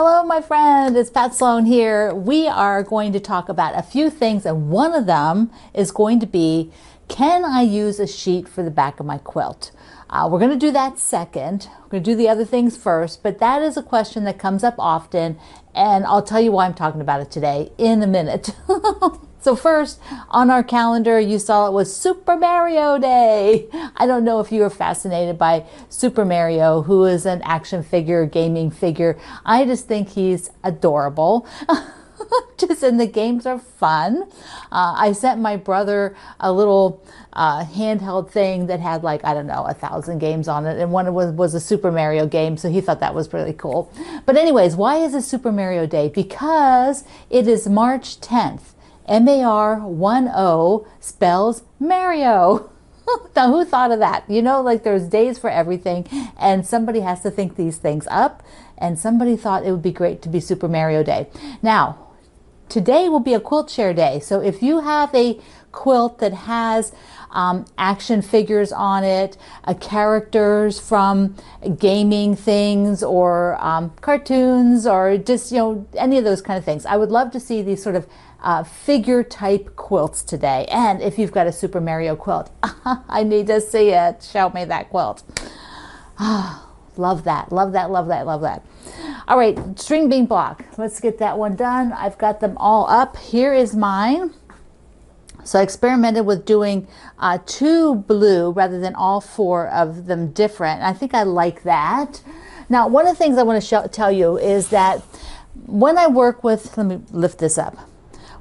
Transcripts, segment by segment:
Hello, my friend. It's Pat Sloan here. We are going to talk about a few things, and one of them is going to be, can I use a sheet for the back of my quilt? We're going to do that second. We're going to do the other things first, but that is a question that comes up often, and I'll tell you why I'm talking about it today in a minute. So first, on our calendar, you saw it was Super Mario Day. I don't know if you are fascinated by Super Mario, who is an action figure, gaming figure. I just think he's adorable. And the games are fun. I sent my brother a little handheld thing that had like, I don't know, 1,000 games on it. And one was a Super Mario game. So he thought that was really cool. But anyways, why is it Super Mario Day? Because it is March 10th. M-A-R-1-O spells Mario. Now, who thought of that? You know, like there's days for everything, and somebody has to think these things up, and somebody thought it would be great to be Super Mario Day. Now, today will be a quilt share day. So if you have a quilt that has action figures on it, characters from gaming things, or cartoons, or just, you know, any of those kind of things, I would love to see these sort of figure type quilts today. And if you've got a Super Mario quilt, I need to see it. Show me that quilt. Love that, love that, love that, love that. All right, string bean block. Let's get that one done. I've got them all up. Here is mine. So I experimented with doing 2 blue rather than all 4 of them different. I think I like that. Now, one of the things I want to tell you is that when I work with, let me lift this up.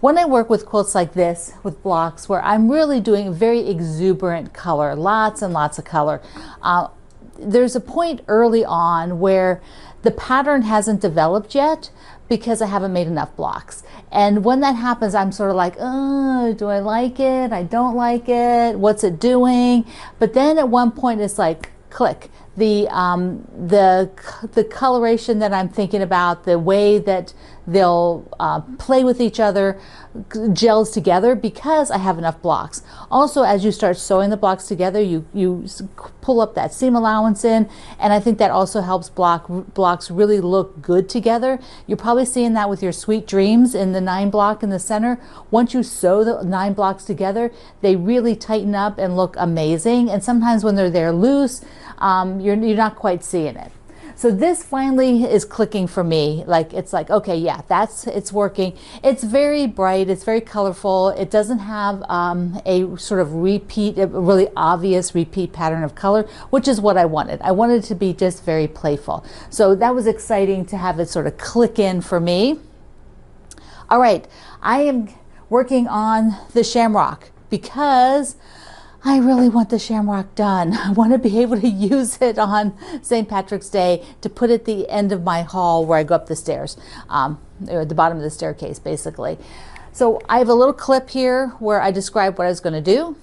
When I work with quilts like this, with blocks, where I'm really doing very exuberant color, lots and lots of color, there's a point early on where the pattern hasn't developed yet because I haven't made enough blocks. And when that happens, I'm sort of like, oh, do I like it? I don't like it. What's it doing? But then at one point it's like, click. The coloration that I'm thinking about, the way that they'll play with each other gels together because I have enough blocks. Also, as you start sewing the blocks together, you pull up that seam allowance in, and I think that also helps blocks really look good together. You're probably seeing that with your Sweet Dreams in the 9 block in the center. Once you sew the 9 blocks together, they really tighten up and look amazing. And sometimes when they're there loose, you're not quite seeing it. So this finally is clicking for me. Like, it's like, okay, yeah, it's working. It's very bright, it's very colorful. It doesn't have a sort of repeat, a really obvious repeat pattern of color, which is what I wanted. I wanted it to be just very playful. So that was exciting to have it sort of click in for me. All right, I am working on the shamrock because I really want the shamrock done. I want to be able to use it on St. Patrick's Day to put at the end of my hall where I go up the stairs, or at the bottom of the staircase, basically. So I have a little clip here where I describe what I was going to do.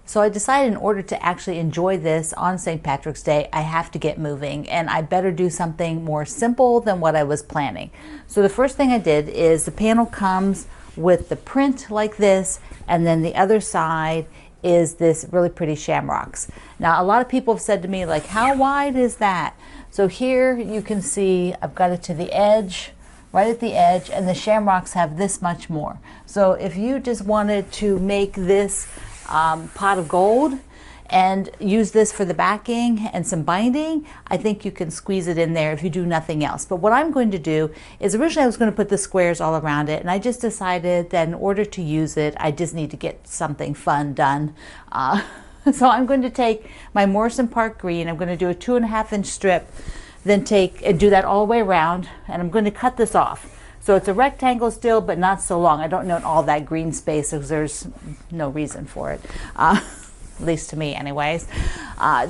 So I decided in order to actually enjoy this on St. Patrick's Day, I have to get moving, and I better do something more simple than what I was planning. So the first thing I did is the panel comes with the print like this, and then the other side is this really pretty shamrocks. Now, a lot of people have said to me, like, how wide is that? So here you can see I've got it to the edge, right at the edge, and the shamrocks have this much more. So if you just wanted to make this pot of gold and use this for the backing and some binding, I think you can squeeze it in there if you do nothing else. But what I'm going to do is, originally I was going to put the squares all around it, and I just decided that in order to use it, I just need to get something fun done. So I'm going to take my Morrison Park green, I'm going to do a 2.5-inch strip, then take and do that all the way around, and I'm going to cut this off. So it's a rectangle still, but not so long. I don't know all that green space because there's no reason for it. At least to me anyways.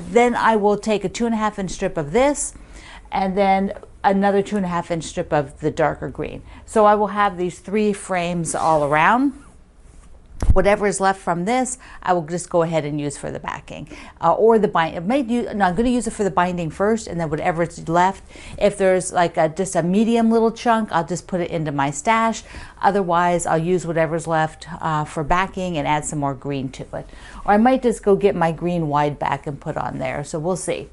Then I will take a 2.5-inch strip of this, and then another 2.5-inch strip of the darker green. So I will have these 3 frames all around. Whatever is left from this, I will just go ahead and use for the backing or the binding. No, I'm going to use it for the binding first, and then whatever is left, if there's like just a medium little chunk, I'll just put it into my stash. Otherwise, I'll use whatever's left for backing and add some more green to it. Or I might just go get my green wide back and put on there. So we'll see.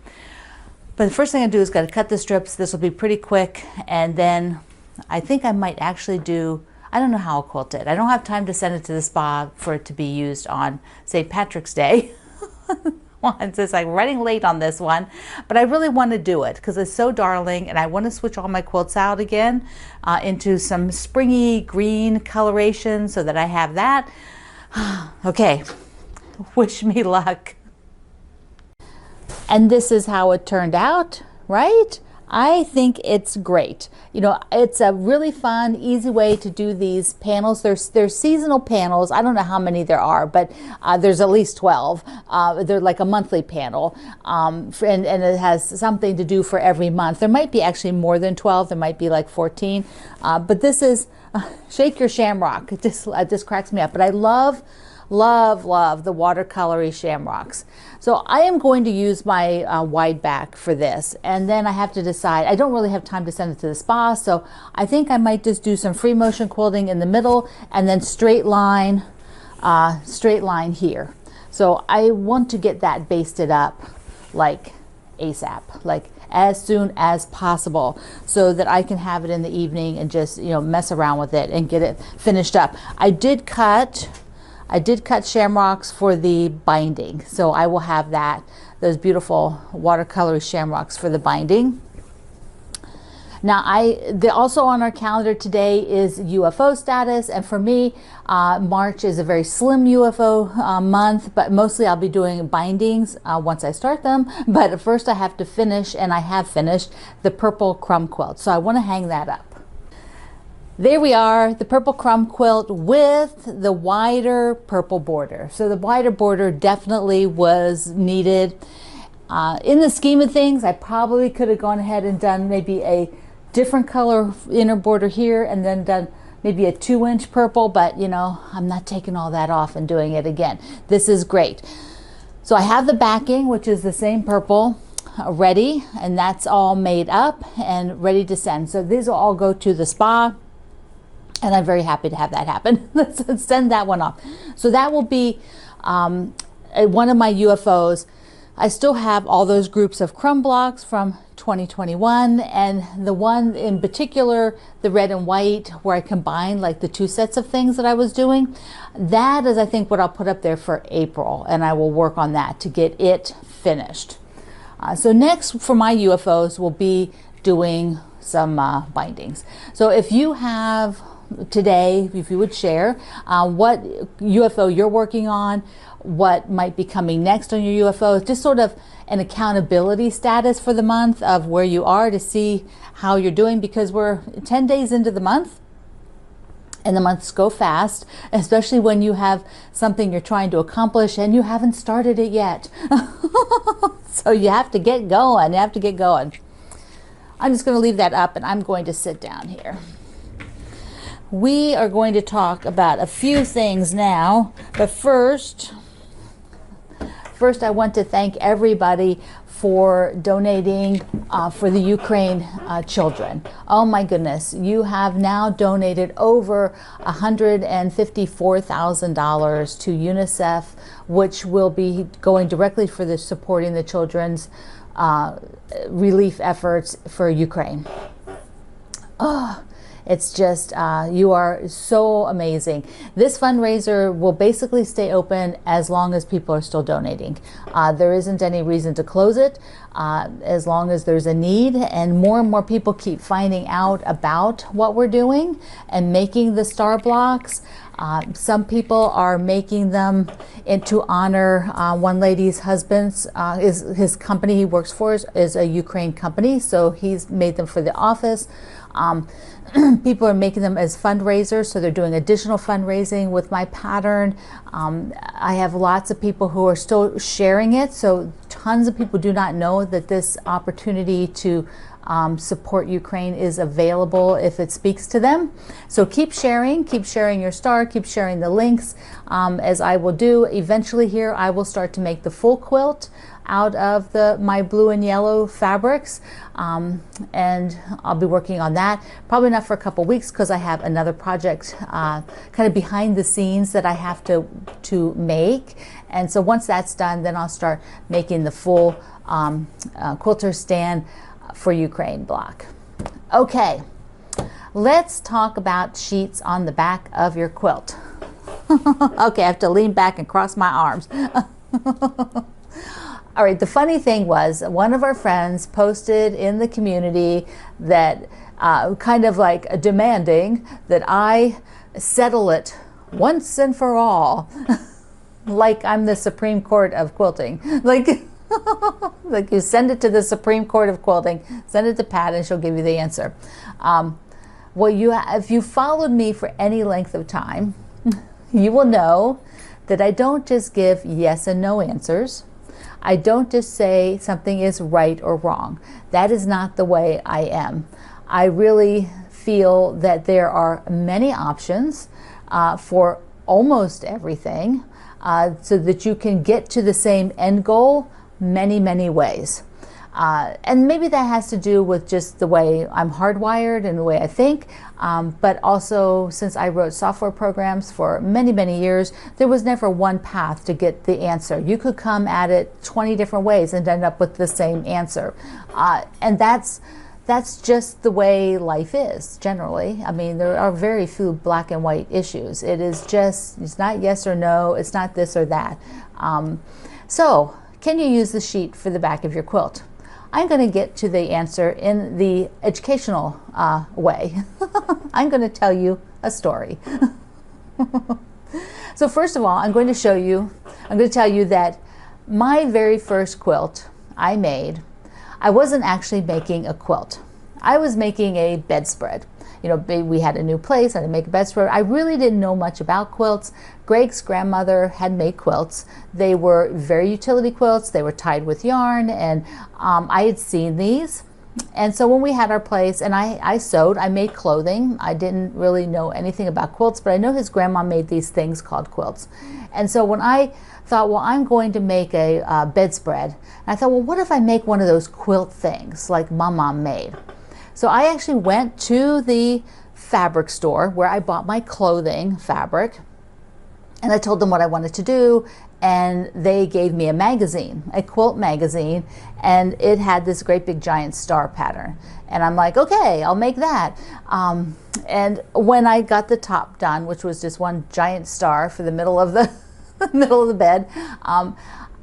But the first thing I do is got to cut the strips. This will be pretty quick, and then I think I might actually do, I don't know how I'll quilt it. I don't have time to send it to the spa for it to be used on St. Patrick's Day. It's just like running late on this one, but I really want to do it because it's so darling, and I want to switch all my quilts out again into some springy green coloration so that I have that. Okay, wish me luck. And this is how it turned out, right? I think it's great. You know, it's a really fun, easy way to do these panels. There's seasonal panels. I don't know how many there are, but there's at least 12. They're like a monthly panel, and it has something to do for every month. There might be actually more than 12. There might be like 14. But this is Shake Your Shamrock. It just cracks me up. But I love the watercolory shamrocks. So I am going to use my wide back for this, and then I have to decide. I don't really have time to send it to the spa, so I think I might just do some free motion quilting in the middle and then straight line here. So I want to get that basted up like ASAP, like as soon as possible, so that I can have it in the evening and just, you know, mess around with it and get it finished up. I did cut shamrocks for the binding, so I will have those beautiful watercolor shamrocks for the binding. Now, also on our calendar today is UFO status, and for me, March is a very slim UFO month, but mostly I'll be doing bindings once I start them. But first I have to finish, and I have finished, the purple crumb quilt, so I want to hang that up. There we are, the purple crumb quilt with the wider purple border. So the wider border definitely was needed. In the scheme of things, I probably could have gone ahead and done maybe a different color inner border here and then done maybe a 2-inch purple, but you know, I'm not taking all that off and doing it again. This is great. So I have the backing, which is the same purple, ready, and that's all made up and ready to send. So these will all go to the spa. And I'm very happy to have that happen. Let's send that one off. So that will be one of my UFOs. I still have all those groups of crumb blocks from 2021, and the one in particular, the red and white, where I combined like the 2 sets of things that I was doing. That is, I think, what I'll put up there for April, and I will work on that to get it finished. So next for my UFOs will be doing some bindings. So if you have today, if you would share what UFO you're working on, what might be coming next on your UFO, just sort of an accountability status for the month of where you are, to see how you're doing, because we're 10 days into the month and the months go fast, especially when you have something you're trying to accomplish and you haven't started it yet. So you have to get going. You have to get going. I'm just going to leave that up, and I'm going to sit down here. We are going to talk about a few things now, but first I want to thank everybody for donating for the Ukraine children. Oh my goodness, you have now donated over $154,000 to UNICEF, which will be going directly for the supporting the children's relief efforts for Ukraine. Oh, it's just, you are so amazing. This fundraiser will basically stay open as long as people are still donating. There isn't any reason to close it as long as there's a need, and more people keep finding out about what we're doing and making the star blocks. Some people are making them to honor one lady's husband's, his company he works for is a Ukraine company, so he's made them for the office. People are making them as fundraisers, so they're doing additional fundraising with my pattern. I have lots of people who are still sharing it, so tons of people do not know that this opportunity to Support Ukraine is available if it speaks to them. So keep sharing your star, keep sharing the links, as I will do. Eventually here I will start to make the full quilt out of my blue and yellow fabrics, and I'll be working on that. Probably not for a couple weeks because I have another project kind of behind the scenes that I have to make. And so once that's done, then I'll start making the full quilter stand for Ukraine block. Okay, let's talk about sheets on the back of your quilt. Okay, I have to lean back and cross my arms. All right, the funny thing was, one of our friends posted in the community that kind of like demanding that I settle it once and for all, like I'm the Supreme Court of quilting. Like, like you send it to the Supreme Court of quilting, send it to Pat and she'll give you the answer. Well, if you followed me for any length of time, you will know that I don't just give yes and no answers. I don't just say something is right or wrong. That is not the way I am. I really feel that there are many options for almost everything, so that you can get to the same end goal many, many ways. And maybe that has to do with just the way I'm hardwired and the way I think, but also since I wrote software programs for many, many years, there was never one path to get the answer. You could come at it 20 different ways and end up with the same answer. And that's just the way life is generally. I mean, there are very few black and white issues. It's not yes or no, it's not this or that. So can you use the sheet for the back of your quilt? I'm going to get to the answer in the educational way. I'm going to tell you a story. So first of all, I'm going to tell you that my very first quilt I made, I wasn't actually making a quilt. I was making a bedspread. You know, we had a new place, I had to make a bedspread. I really didn't know much about quilts. Greg's grandmother had made quilts. They were very utility quilts. They were tied with yarn, and I had seen these. And so when we had our place, and I sewed, I made clothing. I didn't really know anything about quilts, but I know his grandma made these things called quilts. And so when I thought, well, I'm going to make a bedspread, and I thought, well, what if I make one of those quilt things like Mom made? So I actually went to the fabric store where I bought my clothing fabric, and I told them what I wanted to do, and they gave me a magazine, a quilt magazine, and it had this great big giant star pattern. And I'm like, okay, I'll make that. And when I got the top done, which was just one giant star for the middle of the middle of the bed,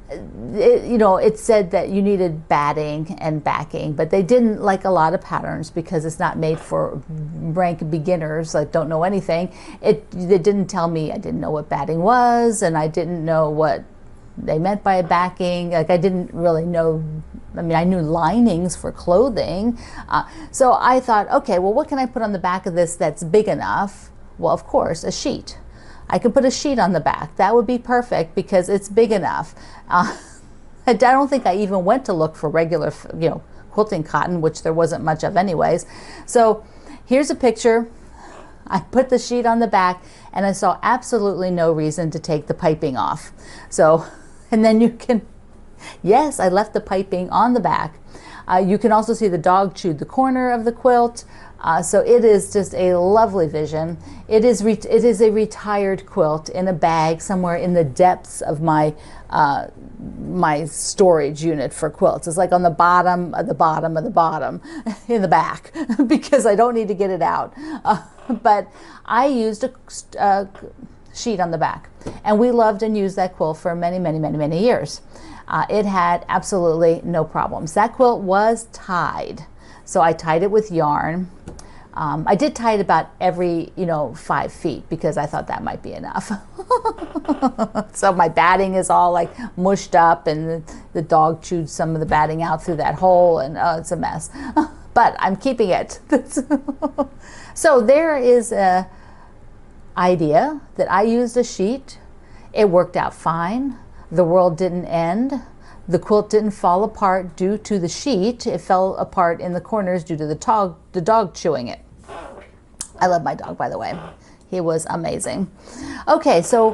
it said that you needed batting and backing, but they didn't like a lot of patterns because it's not made for rank beginners, like don't know anything. They didn't tell me, I didn't know what batting was, and I didn't know what they meant by a backing. Like I didn't really know. I mean, I knew linings for clothing. So I thought, okay, well, what can I put on the back of this that's big enough? Well, of course, a sheet. I could put a sheet on the back. That would be perfect because it's big enough. I don't think I even went to look for regular, quilting cotton, which there wasn't much of anyways. So here's a picture. I put the sheet on the back and I saw absolutely no reason to take the piping off. So, and then you can, yes, I left the piping on the back. You can also see the dog chewed the corner of the quilt. So it is just a lovely vision. It is a retired quilt in a bag somewhere in the depths of my my storage unit for quilts. It's like on the bottom of the bottom of the bottom in the back because I don't need to get it out. But I used a sheet on the back, and we loved and used that quilt for many, many, many, many years. It had absolutely no problems. That quilt was tied. So I tied it with yarn. I did tie it about every, 5 feet because I thought that might be enough. So my batting is all like mushed up, and the dog chewed some of the batting out through that hole, and it's a mess. But I'm keeping it. So there is a idea that I used a sheet. It worked out fine. The world didn't end. The quilt didn't fall apart due to the sheet. It fell apart in the corners due to the dog chewing it. I love my dog, by the way. He was amazing. Okay, so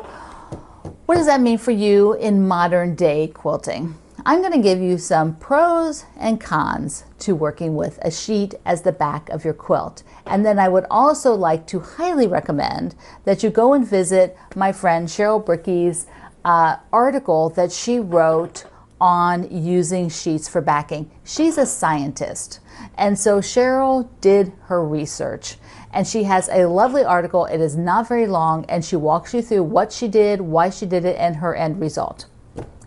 what does that mean for you in modern day quilting? I'm going to give you some pros and cons to working with a sheet as the back of your quilt. And then I would also like to highly recommend that you go and visit my friend Cheryl Brickey's article that she wrote on using sheets for backing. She's a scientist, and so Cheryl did her research, and she has a lovely article. It is not very long, and she walks you through what she did, why she did it, and her end result.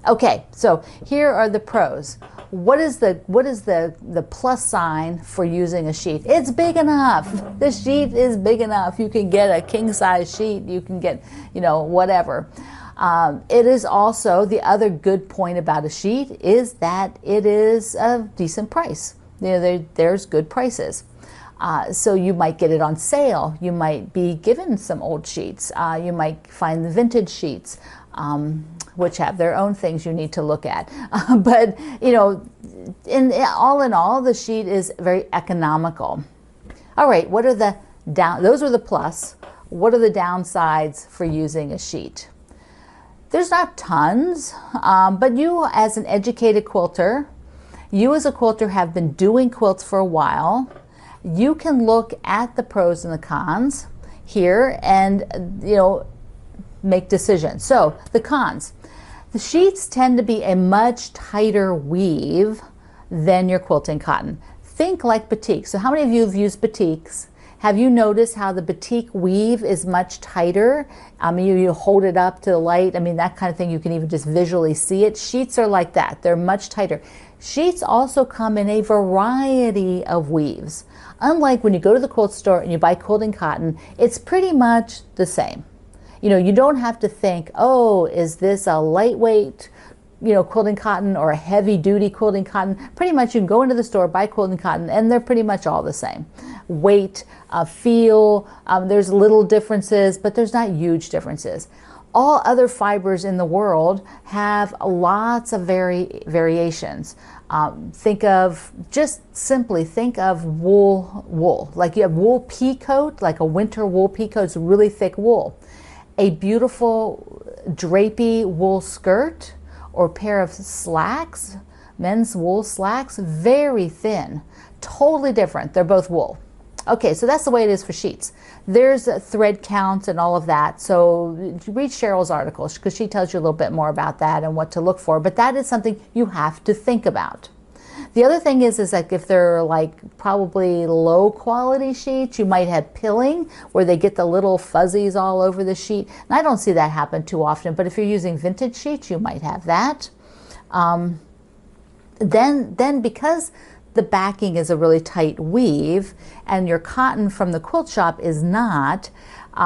Okay, so here are the pros. What is the plus sign for using a sheet? It's big enough. The sheet is big enough. You can get a king size sheet. You can get, whatever. It is also, the other good point about a sheet is that it is a decent price. There's good prices. So you might get it on sale. You might be given some old sheets. You might find the vintage sheets, which have their own things you need to look at. But, in all, the sheet is very economical. All right, what are the those are the plus. What are the downsides for using a sheet? There's not tons, but you as an educated quilter, you as a quilter have been doing quilts for a while. You can look at the pros and the cons here and, make decisions. So the cons. The sheets tend to be a much tighter weave than your quilting cotton. Think like batik. So how many of you have used batiks? Have you noticed how the batik weave is much tighter? You hold it up to the light. That kind of thing, you can even just visually see it. Sheets are like that. They're much tighter. Sheets also come in a variety of weaves. Unlike when you go to the quilt store and you buy quilting cotton, it's pretty much the same. You don't have to think, oh, is this a lightweight, quilting cotton or a heavy duty quilting cotton? Pretty much you can go into the store, buy quilting cotton, and they're pretty much all the same. Weight, feel, there's little differences, but there's not huge differences. All other fibers in the world have lots of variations. Simply think of wool. Like you have wool pea coat, like a winter wool pea coat, it's really thick wool. A beautiful drapey wool skirt or pair of slacks, men's wool slacks, very thin, totally different. They're both wool. Okay, so that's the way it is for sheets. There's a thread count and all of that. So read Cheryl's article because she tells you a little bit more about that and what to look for. But that is something you have to think about. The other thing is like if they're like probably low quality sheets, you might have pilling where they get the little fuzzies all over the sheet. And I don't see that happen too often, but if you're using vintage sheets, you might have that. Then because the backing is a really tight weave and your cotton from the quilt shop is not,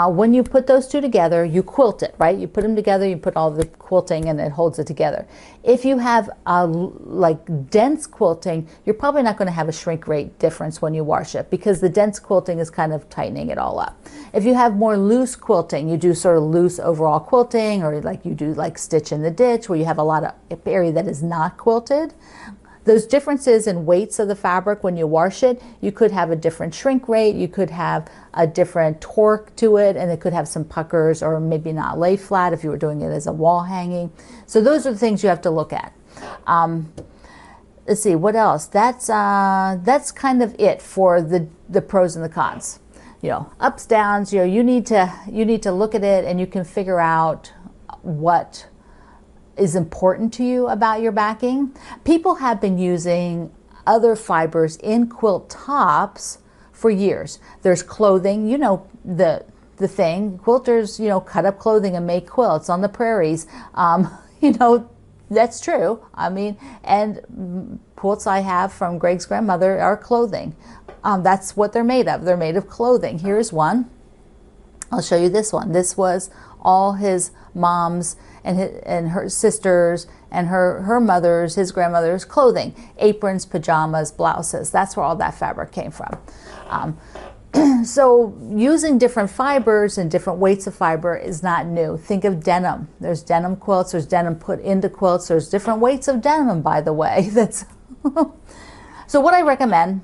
when you put those two together, you quilt it, right? You put them together, you put all the quilting and it holds it together. If you have like dense quilting, you're probably not going to have a shrink rate difference when you wash it because the dense quilting is kind of tightening it all up. If you have more loose quilting, you do sort of loose overall quilting, or like you do like stitch in the ditch where you have a lot of area that is not quilted. Those differences in weights of the fabric when you wash it, you could have a different shrink rate, you could have a different torque to it, and it could have some puckers or maybe not lay flat if you were doing it as a wall hanging. So those are the things you have to look at. Let's see, what else? That's kind of it for the pros and the cons. Ups, downs, you need to look at it and you can figure out what is important to you about your backing. People have been using other fibers in quilt tops for years. There's clothing, the thing. Quilters, cut up clothing and make quilts on the prairies. That's true. And quilts I have from Greg's grandmother are clothing. That's what they're made of. They're made of clothing. Here's one. I'll show you this one. This was all his mom's and her sisters and her mother's, his grandmother's clothing, aprons, pajamas, blouses. That's where all that fabric came from. So using different fibers and different weights of fiber is not new. Think of denim. There's denim quilts, there's denim put into quilts, there's different weights of denim, by the way. That's So what I recommend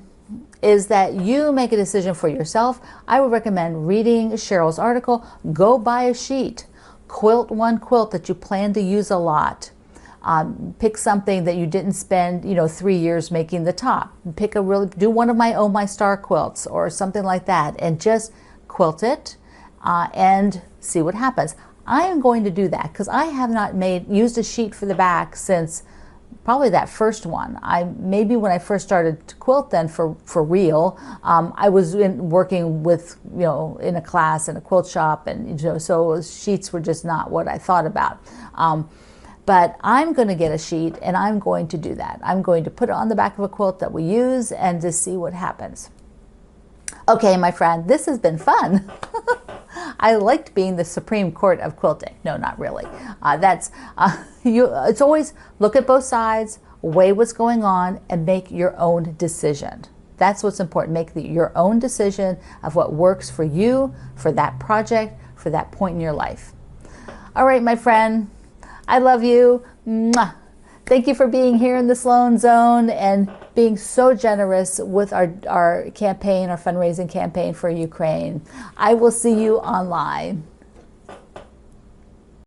is that you make a decision for yourself. I would recommend reading Cheryl's article. Go buy a sheet. Quilt one quilt that you plan to use a lot. Pick something that you didn't spend, 3 years making the top. Do one of my Oh My Star quilts or something like that, and just quilt it and see what happens. I am going to do that because I have not used a sheet for the back since probably that first one. Maybe when I first started to quilt then for real, I was working with, in a class in a quilt shop, and so sheets were just not what I thought about. But I'm going to get a sheet and I'm going to do that. I'm going to put it on the back of a quilt that we use and just see what happens. Okay, my friend, this has been fun. I liked being the Supreme Court of quilting. No, not really. It's always look at both sides, weigh what's going on, and make your own decision. That's what's important. Make your own decision of what works for you, for that project, for that point in your life. All right, my friend. I love you. Mwah. Thank you for being here in the Sloan Zone and being so generous with our campaign, our fundraising campaign for Ukraine. I will see you online.